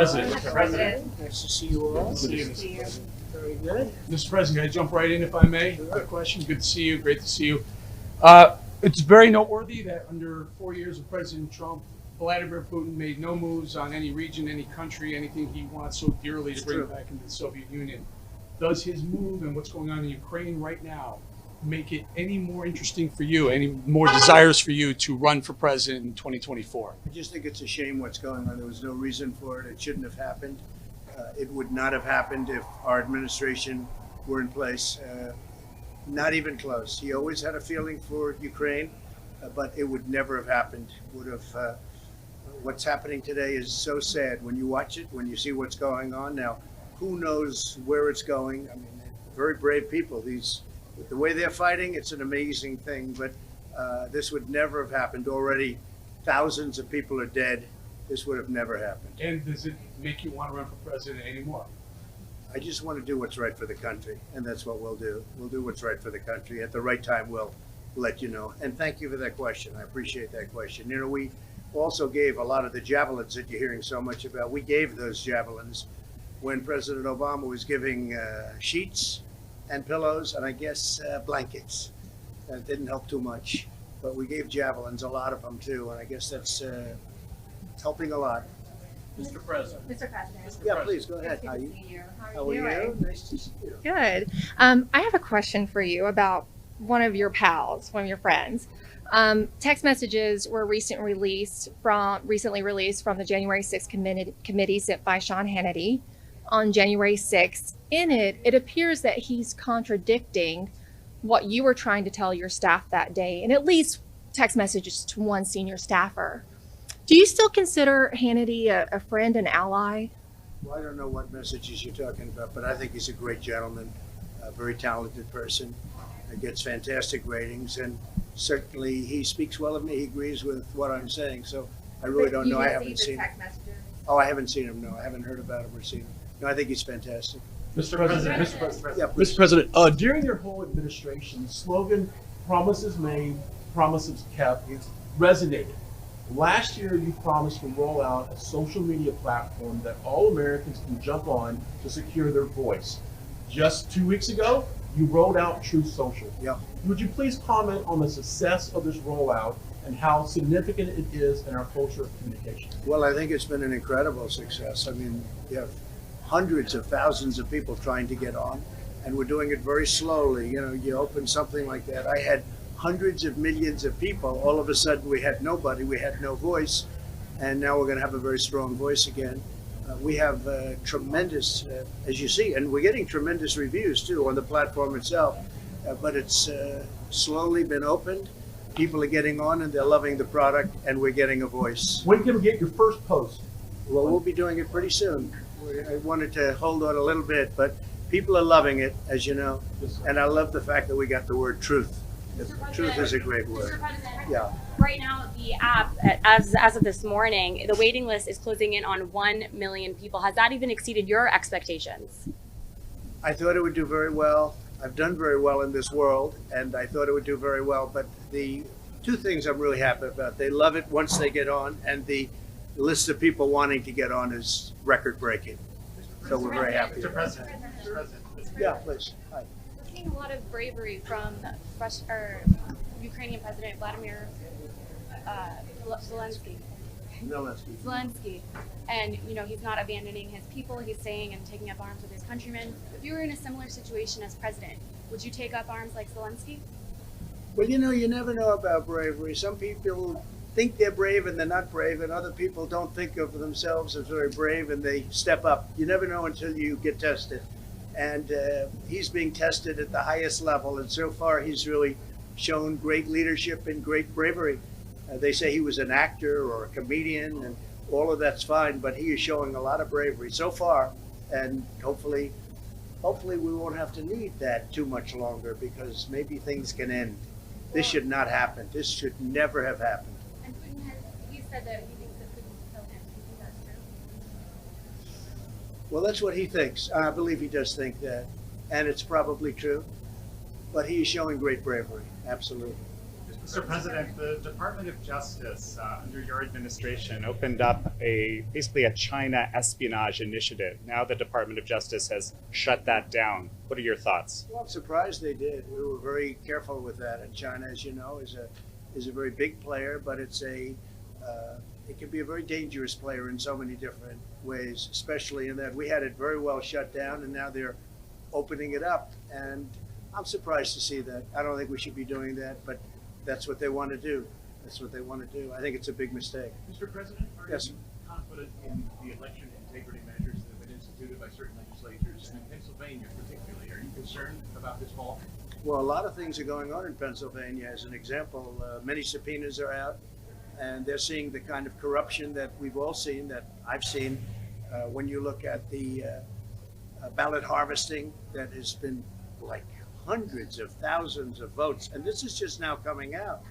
President. Mr. President. Nice to see you all. Good to see you. Very good. Mr. President, can I jump right in if I may? Sure. Quick question. Good to see you. Great to see you. It's very noteworthy that under 4 years of President Trump, Vladimir Putin made no moves on any region, any country, anything he wants so dearly to bring back into the Soviet Union. Does his move and what's going on in Ukraine right now make it any more interesting for you, any more desires for you to run for president in 2024? I just think it's a shame what's going on. There was no reason for it. It shouldn't have happened. It would not have happened if our administration were in place. Not even close. He always had a feeling for Ukraine, but it would never have happened. Would have. What's happening today is so sad when you watch it, when you see what's going on now. Who knows where it's going? I mean, very brave people. The way they're fighting, it's an amazing thing. But this would never have happened. Already, thousands of people are dead. This would have never happened. And does it make you want to run for president anymore? I just want to do what's right for the country, and that's what we'll do. We'll do what's right for the country. At the right time, we'll let you know. And thank you for that question. I appreciate that question. You know, we also gave a lot of the javelins that you're hearing so much about. We gave those javelins when President Obama was giving sheets and pillows and I guess blankets. That didn't help too much, but we gave javelins, a lot of them too, and I guess that's helping a lot. Mr. President. Mr. President. Yeah, please go ahead. How are you? How are you? Nice to see you. Good. I have a question for you about one of your pals, one of your friends. Text messages were recently released from the January 6th committee sent by Sean Hannity on January 6th. In it, it appears that he's contradicting what you were trying to tell your staff that day, and at least text messages to one senior staffer. Do you still consider Hannity a friend and ally? Well, I don't know what messages you're talking about, but I think he's a great gentleman, a very talented person. Gets fantastic ratings, and certainly he speaks well of me. He agrees with what I'm saying, so I really don't know. I haven't seen him. Oh, I haven't seen him. No, I haven't heard about him or seen him. No, I think he's fantastic. Mr. President. Mr. President. Yeah, Mr. President, during your whole administration, the slogan "Promises Made, Promises Kept" resonated. Last year, you promised to roll out a social media platform that all Americans can jump on to secure their voice. Just 2 weeks ago, you rolled out Truth Social. Yeah. Would you please comment on the success of this rollout and how significant it is in our culture of communication? Well, I think it's been an incredible success. I mean, you have hundreds of thousands of people trying to get on, and we're doing it very slowly. You know, you open something like that. I had hundreds of millions of people. All of a sudden, we had nobody. We had no voice, and now we're going to have a very strong voice again. We have tremendous, as you see, and we're getting tremendous reviews too on the platform itself, but it's slowly been opened. People are getting on and they're loving the product, and we're getting a voice. When can we get your first post? Well, we'll be doing it pretty soon. I wanted to hold on a little bit, but people are loving it, as you know, and I love the fact that we got the word truth. Truth is a great word. Yeah. Right now, the app, as of this morning, the waiting list is closing in on 1 million people. Has that even exceeded your expectations? I thought it would do very well. I've done very well in this world, and I thought it would do very well. But the two things I'm really happy about, they love it once they get on, and the list of people wanting to get on is record-breaking. So we're very happy. Mr. President. Yeah, please. Hi. We're seeing a lot of bravery from Ukrainian President Vladimir Zelensky. And, you know, he's not abandoning his people. He's staying and taking up arms with his countrymen. If you were in a similar situation as president, would you take up arms like Zelensky? Well, you know, you never know about bravery. Some people think they're brave and they're not brave, and other people don't think of themselves as very brave and they step up. You never know until you get tested. And he's being tested at the highest level, and so far he's really shown great leadership and great bravery. They say he was an actor or a comedian, and all of that's fine, but he is showing a lot of bravery so far, and hopefully we won't have to need that too much longer, because maybe things can end. This should not happen. This should never have happened. And Putin he said that he thinks that Putin will kill him. Do you think that's true? Well, that's what he thinks. I believe he does think that, and it's probably true, but he is showing great bravery, absolutely. Mr. President, the Department of Justice under your administration opened up basically a China espionage initiative. Now the Department of Justice has shut that down. What are your thoughts? Well, I'm surprised they did. We were very careful with that. And China, as you know, is a very big player, but it can be a very dangerous player in so many different ways, especially in that we had it very well shut down, and now they're opening it up. And I'm surprised to see that. I don't think we should be doing that, but that's what they want to do. That's what they want to do. I think it's a big mistake. Mr. President, are Yes. you confident in the election integrity measures that have been instituted by certain legislatures, and in Pennsylvania particularly? Are you concerned about this fall? Well, a lot of things are going on in Pennsylvania. As an example, many subpoenas are out, and they're seeing the kind of corruption that we've all seen, that I've seen. When you look at the ballot harvesting, that has been like hundreds of thousands of votes, and this is just now coming out.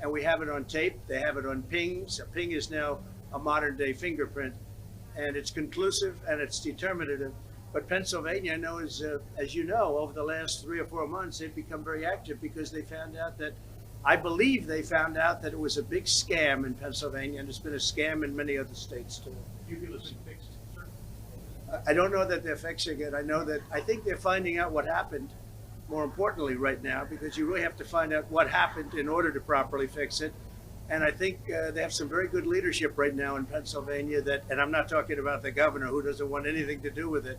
And we have it on tape. They have it on pings. A ping is now a modern-day fingerprint, and it's conclusive and it's determinative. But Pennsylvania, I know, as you know, over the last 3 or 4 months, they've become very active because they found out that, I believe they found out that it was a big scam in Pennsylvania, and it's been a scam in many other states too. Do you feel it's been fixed, sir? I don't know that they're fixing it. I think they're finding out what happened, more importantly right now, because you really have to find out what happened in order to properly fix it. And I think they have some very good leadership right now in Pennsylvania and I'm not talking about the governor, who doesn't want anything to do with it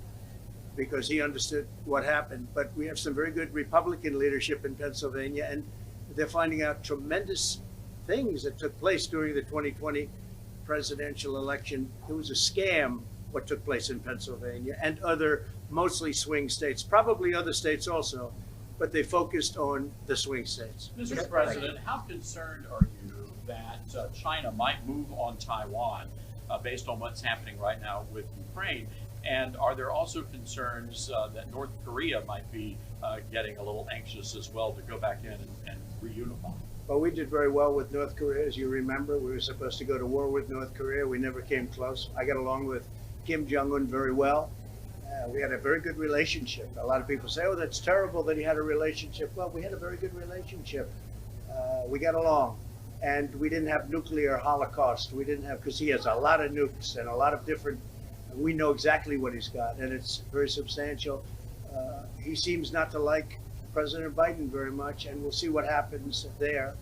because he understood what happened. But we have some very good Republican leadership in Pennsylvania, and they're finding out tremendous things that took place during the 2020 presidential election. It was a scam what took place in Pennsylvania and other mostly swing states, probably other states also, but they focused on the swing states. Mr. President, how concerned are you that China might move on Taiwan based on what's happening right now with Ukraine? And are there also concerns that North Korea might be getting a little anxious as well to go back in and reunify? Well, we did very well with North Korea, as you remember. We were supposed to go to war with North Korea. We never came close. I got along with Kim Jong-un very well. We had a very good relationship. A lot of people say, oh, that's terrible that he had a relationship. Well, we had a very good relationship. We got along. And we didn't have nuclear holocaust. We didn't have, because he has a lot of nukes and a lot of different, we know exactly what he's got, and it's very substantial. He seems not to like President Biden very much, and we'll see what happens there.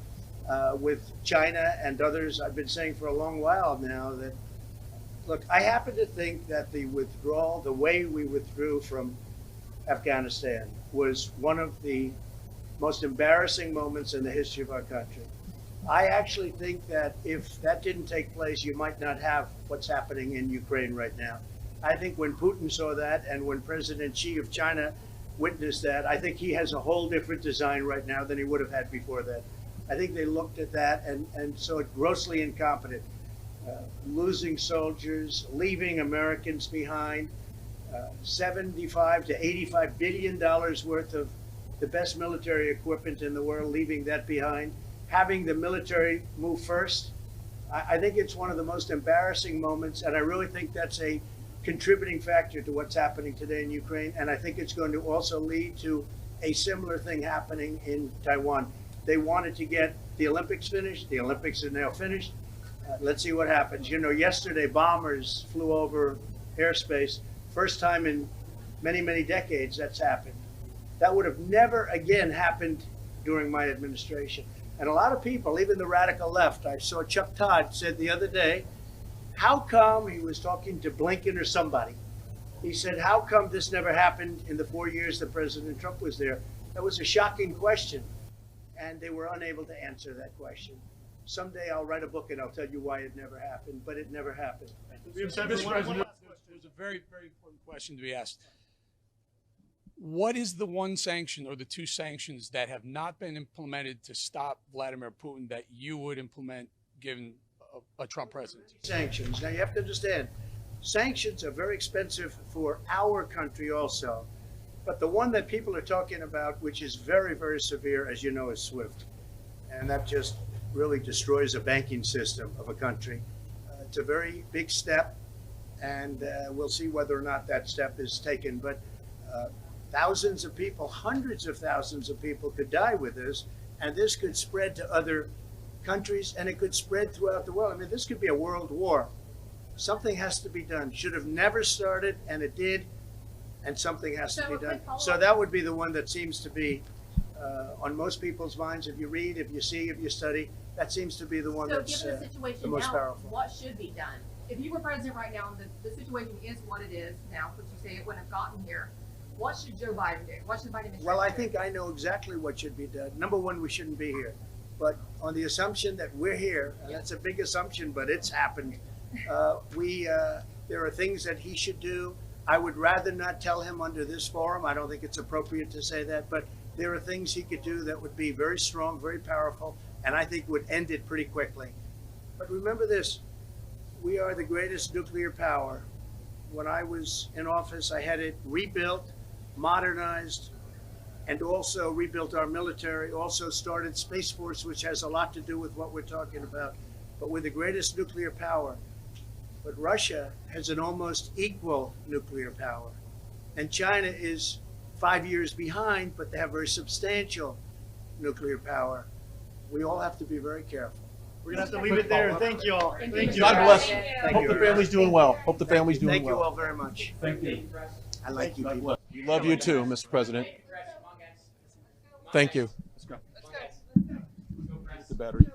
With China and others, I've been saying for a long while now that, look, I happen to think that the withdrawal, the way we withdrew from Afghanistan, was one of the most embarrassing moments in the history of our country. I actually think that if that didn't take place, you might not have what's happening in Ukraine right now. I think when Putin saw that and when President Xi of China witnessed that, I think he has a whole different design right now than he would have had before that. I think they looked at that and saw it grossly incompetent. Losing soldiers, leaving Americans behind, $75 to $85 billion worth of the best military equipment in the world, leaving that behind, having the military move first. I think it's one of the most embarrassing moments, and I really think that's a contributing factor to what's happening today in Ukraine, and I think it's going to also lead to a similar thing happening in Taiwan. They wanted to get the Olympics finished. The Olympics are now finished. Let's see what happens. You know, yesterday bombers flew over airspace. First time in many, many decades that's happened. That would have never again happened during my administration. And a lot of people, even the radical left, I saw Chuck Todd said the other day, how come, he was talking to Blinken or somebody, he said, how come this never happened in the 4 years that President Trump was there? That was a shocking question, and they were unable to answer that question. Someday I'll write a book and I'll tell you why it never happened, but it never happened. Mr. President, there's a very, very important question to be asked. What is the one sanction or the two sanctions that have not been implemented to stop Vladimir Putin that you would implement given a Trump presidency? Sanctions. Now you have to understand, sanctions are very expensive for our country also. But the one that people are talking about, which is very, very severe, as you know, is SWIFT. And that just really destroys a banking system of a country. It's a very big step, and we'll see whether or not that step is taken. But thousands of people, hundreds of thousands of people could die with this, and this could spread to other countries, and it could spread throughout the world. I mean, this could be a world war. Something has to be done. Should have never started, and it did, and something has to So be a quick done. follow-up. So that would be the one that seems to be on most people's minds. If you read, if you see, if you study, that seems to be the one So that's given the situation the most now, powerful. what should be done? If you were president right now and the situation is what it is now, which you say it wouldn't have gotten here, what should Joe Biden do? What should the Biden administration Well, I do? think I know exactly what should be done. Number one, we shouldn't be here. But on the assumption that we're here, and that's a big assumption, but it's happened, there are things that he should do. I would rather not tell him under this forum. I don't think it's appropriate to say that, but there are things he could do that would be very strong, very powerful, and I think would end it pretty quickly. But remember this, we are the greatest nuclear power. When I was in office, I had it rebuilt, modernized, and also rebuilt our military, also started Space Force, which has a lot to do with what we're talking about. But we're the greatest nuclear power. But Russia has an almost equal nuclear power. And China is 5 years behind, but they have very substantial nuclear power. We all have to be very careful. We're gonna have to leave it there. Thank you all. Thank you. God bless. Thank Hope you. the family's doing well. Hope the family's doing Thank you well. all very much. Thank you. I like you God people. bless. We love you too, Mr. President. Thank you. Let's go. The battery.